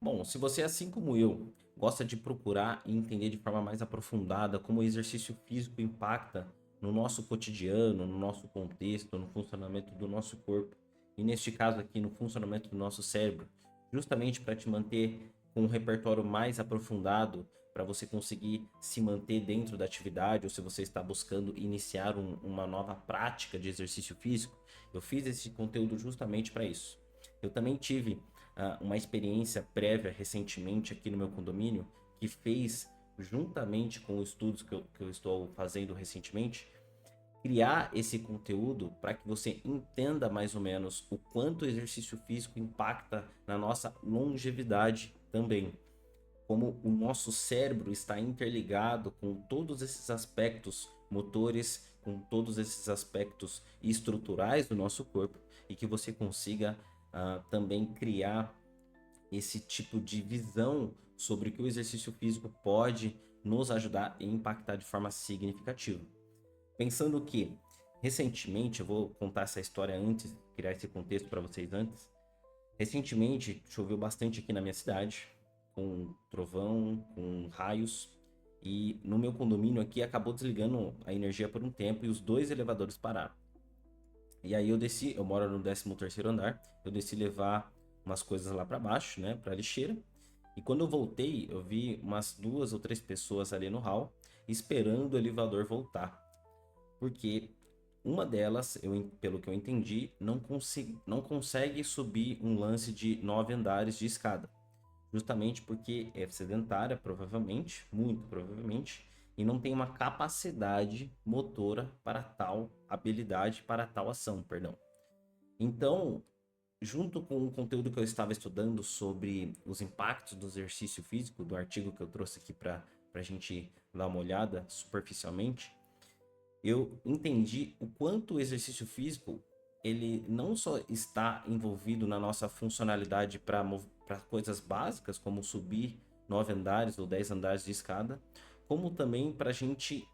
Bom, se você, assim como eu, gosta de procurar e entender de forma mais aprofundada como o exercício físico impacta no nosso cotidiano, no nosso contexto, no funcionamento do nosso corpo, e neste caso aqui no funcionamento do nosso cérebro, justamente para te manter com um repertório mais aprofundado, para você conseguir se manter dentro da atividade, ou se você está buscando iniciar uma nova prática de exercício físico, eu fiz esse conteúdo justamente para isso. Eu também tive uma experiência prévia recentemente aqui no meu condomínio que fez, juntamente com os estudos que eu estou fazendo recentemente, criar esse conteúdo para que você entenda mais ou menos o quanto o exercício físico impacta na nossa longevidade também. Como o nosso cérebro está interligado com todos esses aspectos motores, com todos esses aspectos estruturais do nosso corpo e que você consiga também criar esse tipo de visão sobre o que o exercício físico pode nos ajudar e impactar de forma significativa. Pensando que, recentemente, eu vou contar essa história antes, criar esse contexto para vocês antes. Recentemente, choveu bastante aqui na minha cidade, com trovão, com raios, e no meu condomínio aqui acabou desligando a energia por um tempo e os dois elevadores pararam. E aí eu desci, eu moro no 13º andar, eu desci levar umas coisas lá para baixo, né, para lixeira. E quando eu voltei, eu vi umas duas ou três pessoas ali no hall esperando o elevador voltar, porque uma delas, pelo que eu entendi, não consegue subir um lance de 9 andares de escada. Justamente porque é sedentária, provavelmente, muito provavelmente, e não tem uma capacidade motora para tal habilidade, para tal ação, perdão. Então, junto com o conteúdo que eu estava estudando sobre os impactos do exercício físico, do artigo que eu trouxe aqui para a gente dar uma olhada superficialmente, eu entendi o quanto o exercício físico ele não só está envolvido na nossa funcionalidade para coisas básicas, como subir 9 andares ou 10 andares de escada, como também para a gente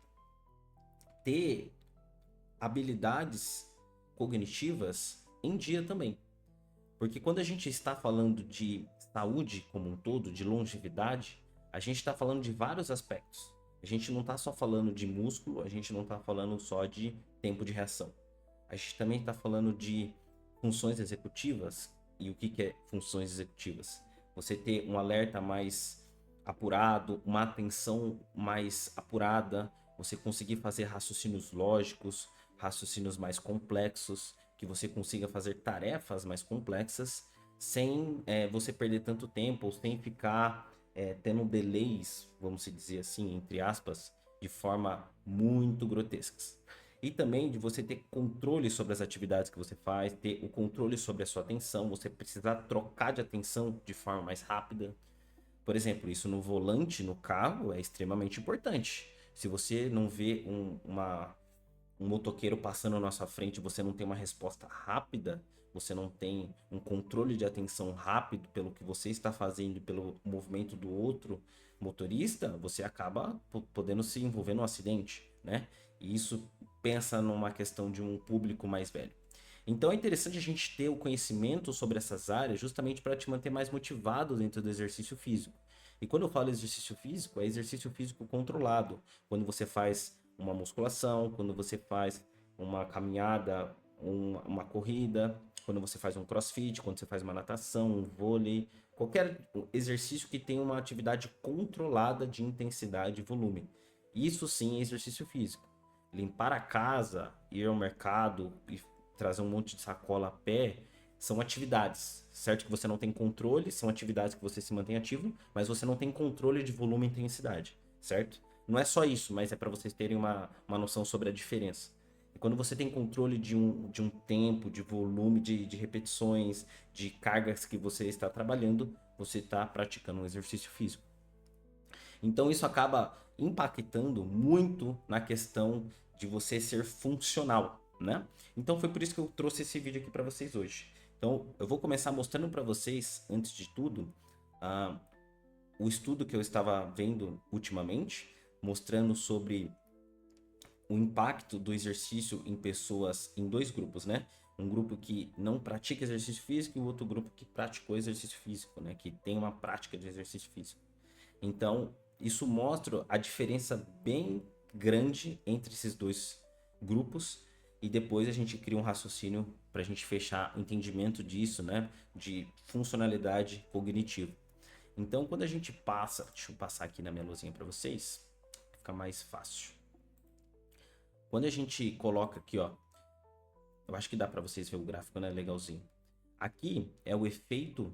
ter habilidades cognitivas em dia também. Porque quando a gente está falando de saúde como um todo, de longevidade, a gente está falando de vários aspectos. A gente não está só falando de músculo, a gente não está falando só de tempo de reação. A gente também está falando de funções executivas. E o que que é funções executivas? Você ter um alerta mais apurado, uma atenção mais apurada, você conseguir fazer raciocínios lógicos, raciocínios mais complexos, que você consiga fazer tarefas mais complexas sem você perder tanto tempo ou sem ficar tendo delays, vamos dizer assim, entre aspas, de forma muito grotescas. E também de você ter controle sobre as atividades que você faz, ter o controle sobre a sua atenção, você precisar trocar de atenção de forma mais rápida. Por exemplo, isso no volante, no carro, é extremamente importante. Se você não vê um motoqueiro passando na sua frente, você não tem uma resposta rápida, você não tem um controle de atenção rápido pelo que você está fazendo e pelo movimento do outro motorista, você acaba podendo se envolver num acidente, né? E isso pensa numa questão de um público mais velho. Então é interessante a gente ter o conhecimento sobre essas áreas justamente para te manter mais motivado dentro do exercício físico. E quando eu falo exercício físico, é exercício físico controlado. Quando você faz uma musculação, quando você faz uma caminhada, uma corrida, quando você faz um crossfit, quando você faz uma natação, um vôlei, qualquer exercício que tenha uma atividade controlada de intensidade e volume. Isso sim é exercício físico. Limpar a casa, ir ao mercado e trazer um monte de sacola a pé são atividades, certo? Que você não tem controle, são atividades que você se mantém ativo, mas você não tem controle de volume e intensidade, certo? Não é só isso, mas é para vocês terem uma noção sobre a diferença. E quando você tem controle de um tempo, de volume, de repetições, de cargas que você está trabalhando, você está praticando um exercício físico. Então isso acaba impactando muito na questão de você ser funcional, né? Então foi por isso que eu trouxe esse vídeo aqui para vocês hoje. Então eu vou começar mostrando para vocês, antes de tudo, uh, o estudo que eu estava vendo ultimamente, mostrando sobre o impacto do exercício em pessoas em dois grupos, né? um grupo que não pratica exercício físico e o outro grupo que praticou exercício físico, né? Que tem uma prática de exercício físico. Então, isso mostra a diferença bem grande entre esses dois grupos e depois a gente cria um raciocínio para a gente fechar entendimento disso, né? De funcionalidade cognitiva. Então, quando a gente passa, deixa eu passar aqui na minha luzinha para vocês, fica mais fácil. Quando a gente coloca aqui, ó, eu acho que dá para vocês ver o gráfico, né? Legalzinho. Aqui é o efeito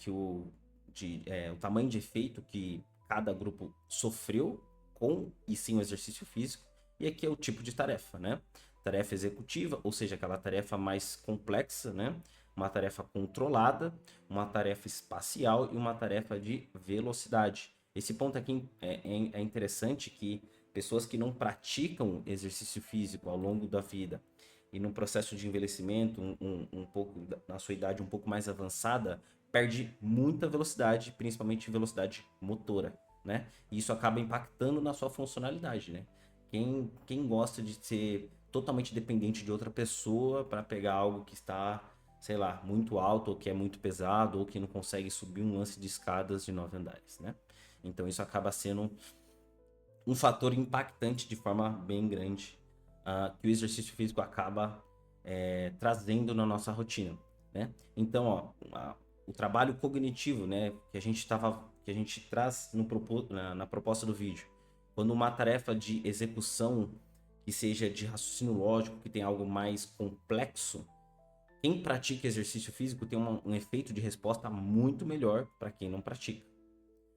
o tamanho de efeito que cada grupo sofreu com e sem o exercício físico. E aqui é o tipo de tarefa, né? Tarefa executiva, ou seja, aquela tarefa mais complexa, né? Uma tarefa controlada, uma tarefa espacial e uma tarefa de velocidade. Esse ponto aqui é interessante que pessoas que não praticam exercício físico ao longo da vida e no processo de envelhecimento, um pouco na sua idade um pouco mais avançada, perde muita velocidade, principalmente velocidade motora, né? E isso acaba impactando na sua funcionalidade, né? Quem gosta de ser totalmente dependente de outra pessoa para pegar algo que está, sei lá, muito alto, ou que é muito pesado, ou que não consegue subir um lance de escadas de 9 andares, né? Então isso acaba sendo um fator impactante de forma bem grande que o exercício físico acaba trazendo na nossa rotina, né? Então, ó, o trabalho cognitivo, né, que a gente traz na proposta do vídeo, quando uma tarefa de execução que seja de raciocínio lógico, que tem algo mais complexo, quem pratica exercício físico tem um efeito de resposta muito melhor para quem não pratica,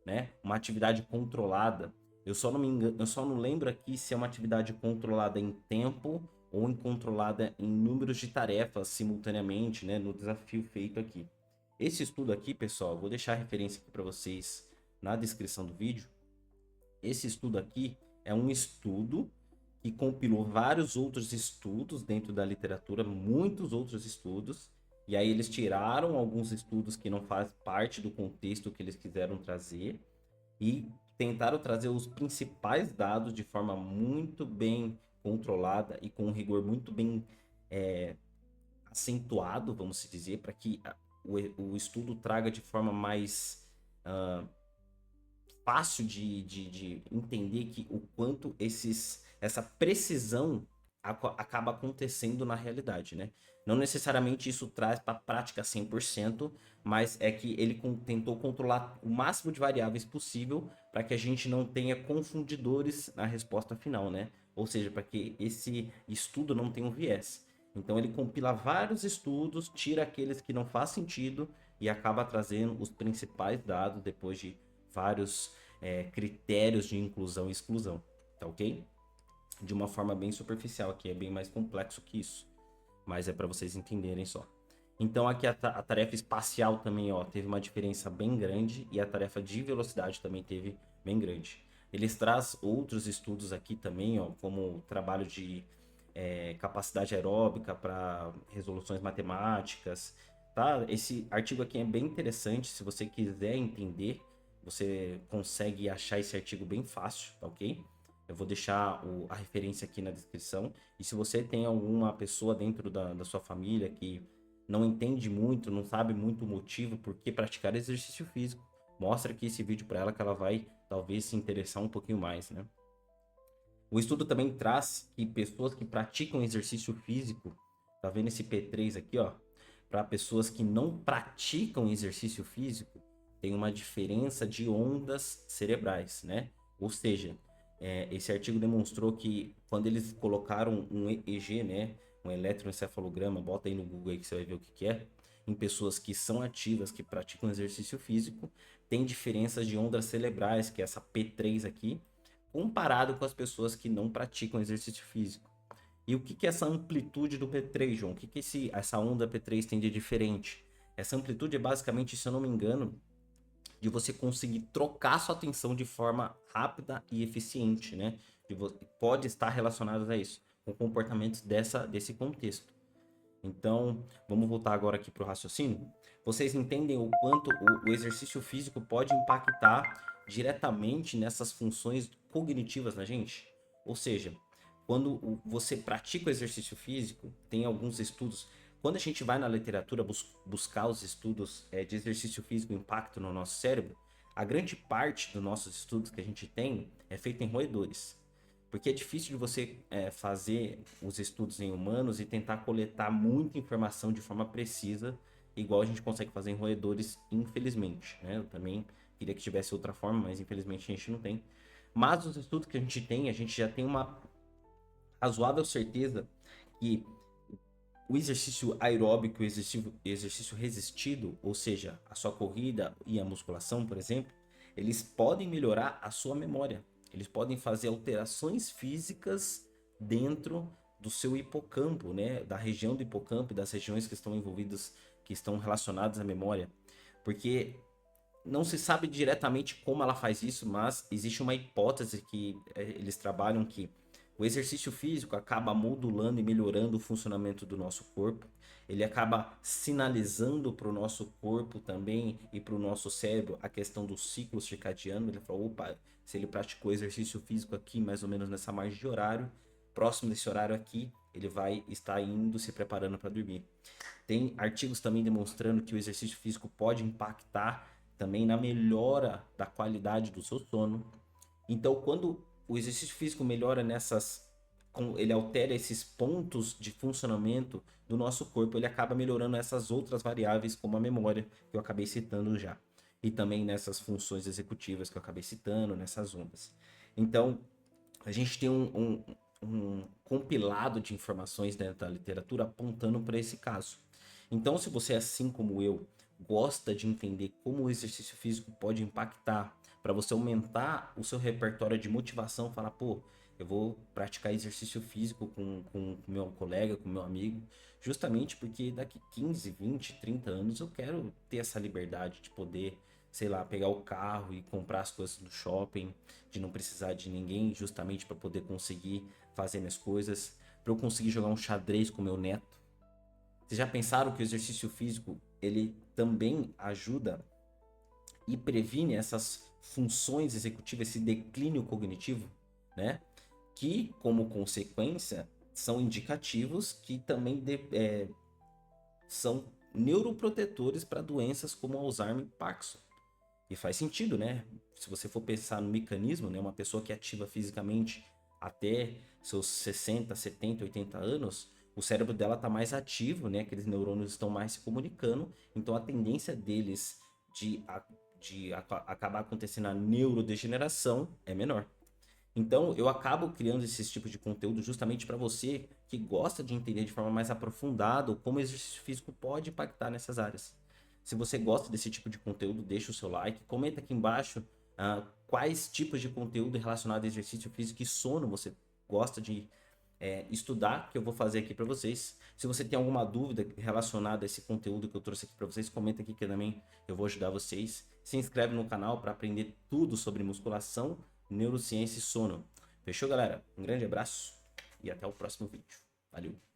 né? Uma atividade controlada. Eu só não lembro aqui se é uma atividade controlada em tempo ou controlada em números de tarefas simultaneamente, né? No desafio feito aqui. Esse estudo aqui, pessoal, vou deixar a referência aqui para vocês na descrição do vídeo. Esse estudo aqui é um estudo que compilou vários outros estudos dentro da literatura, muitos outros estudos, e aí eles tiraram alguns estudos que não fazem parte do contexto que eles quiseram trazer e tentaram trazer os principais dados de forma muito bem controlada e com um rigor muito bem acentuado, vamos se dizer, para que o estudo traga de forma mais fácil de entender que o quanto essa precisão acaba acontecendo na realidade, né? Não necessariamente isso traz para a prática 100%, mas é que ele tentou controlar o máximo de variáveis possível para que a gente não tenha confundidores na resposta final, né? Ou seja, para que esse estudo não tenha um viés. Então ele compila vários estudos, tira aqueles que não faz sentido e acaba trazendo os principais dados depois de vários critérios de inclusão e exclusão, tá ok? De uma forma bem superficial aqui, é bem mais complexo que isso, mas é para vocês entenderem só. Então aqui a tarefa espacial também, ó, teve uma diferença bem grande e a tarefa de velocidade também teve bem grande. Eles trazem outros estudos aqui também, ó, como trabalho de capacidade aeróbica para resoluções matemáticas, tá? Esse artigo aqui é bem interessante, se você quiser entender, você consegue achar esse artigo bem fácil, tá ok? Eu vou deixar a referência aqui na descrição. E se você tem alguma pessoa dentro da sua família que não entende muito, não sabe muito o motivo por que praticar exercício físico, mostra aqui esse vídeo para ela que ela vai talvez se interessar um pouquinho mais, né? O estudo também traz que pessoas que praticam exercício físico, tá vendo esse P3 aqui, ó? Para pessoas que não praticam exercício físico, tem uma diferença de ondas cerebrais, né? Ou seja, esse artigo demonstrou que quando eles colocaram um EEG, né? Um eletroencefalograma, bota aí no Google aí que você vai ver o que é, em pessoas que são ativas, que praticam exercício físico, tem diferenças de ondas cerebrais, que é essa P3 aqui, comparado com as pessoas que não praticam exercício físico. E o que é essa amplitude do P3, João? O que essa onda P3 tem de diferente? Essa amplitude é basicamente, se eu não me engano, de você conseguir trocar sua atenção de forma rápida e eficiente, né? Pode estar relacionado a isso, com comportamentos desse contexto. Então, vamos voltar agora aqui para o raciocínio. Vocês entendem o quanto o exercício físico pode impactar diretamente nessas funções cognitivas na gente? Ou seja, quando você pratica o exercício físico, tem alguns estudos, quando a gente vai na literatura buscar os estudos de exercício físico e impacto no nosso cérebro, a grande parte dos nossos estudos que a gente tem é feito em roedores. Porque é difícil de você fazer os estudos em humanos e tentar coletar muita informação de forma precisa, igual a gente consegue fazer em roedores, infelizmente, né? Eu também queria que tivesse outra forma, mas infelizmente a gente não tem. Mas os estudos que a gente já tem uma razoável certeza que o exercício aeróbico, o exercício resistido, ou seja, a sua corrida e a musculação, por exemplo, eles podem melhorar a sua memória. Eles podem fazer alterações físicas dentro do seu hipocampo, né? Da região do hipocampo e das regiões que estão envolvidas, que estão relacionadas à memória. Porque não se sabe diretamente como ela faz isso, mas existe uma hipótese que eles trabalham que o exercício físico acaba modulando e melhorando o funcionamento do nosso corpo. Ele acaba sinalizando para o nosso corpo também e para o nosso cérebro a questão do ciclo circadiano. Ele falou, opa, se ele praticou exercício físico aqui, mais ou menos nessa margem de horário, próximo desse horário aqui, ele vai estar indo se preparando para dormir. Tem artigos também demonstrando que o exercício físico pode impactar também na melhora da qualidade do seu sono. Então, quando o exercício físico melhora ele altera esses pontos de funcionamento do nosso corpo, ele acaba melhorando essas outras variáveis, como a memória, que eu acabei citando já. E também nessas funções executivas que eu acabei citando, nessas ondas. Então, a gente tem um compilado de informações dentro da literatura apontando para esse caso. Então, se você, assim como eu, gosta de entender como o exercício físico pode impactar para você aumentar o seu repertório de motivação, falar, pô, eu vou praticar exercício físico com meu colega, com meu amigo, justamente porque daqui 15, 20, 30 anos eu quero ter essa liberdade de poder, sei lá, pegar o carro e comprar as coisas no shopping, de não precisar de ninguém, justamente para poder conseguir fazer minhas coisas, para eu conseguir jogar um xadrez com meu neto. Vocês já pensaram que o exercício físico ele também ajuda e previne essas funções executivas, esse declínio cognitivo, né? Que, como consequência, são indicativos que também são neuroprotetores para doenças como Alzheimer e Parkinson. E faz sentido, né? Se você for pensar no mecanismo, né? Uma pessoa que é ativa fisicamente até seus 60, 70, 80 anos, o cérebro dela está mais ativo, né? Aqueles neurônios estão mais se comunicando, então a tendência deles acabar acontecendo a neurodegeneração é menor. Então, eu acabo criando esse tipo de conteúdo justamente para você que gosta de entender de forma mais aprofundada como o exercício físico pode impactar nessas áreas. Se você gosta desse tipo de conteúdo, deixa o seu like, comenta aqui embaixo quais tipos de conteúdo relacionado a exercício físico e sono você gosta de estudar, que eu vou fazer aqui para vocês. Se você tem alguma dúvida relacionada a esse conteúdo que eu trouxe aqui para vocês, comenta aqui que também eu vou ajudar vocês. Se inscreve no canal para aprender tudo sobre musculação, neurociência e sono. Fechou, galera? Um grande abraço e até o próximo vídeo. Valeu!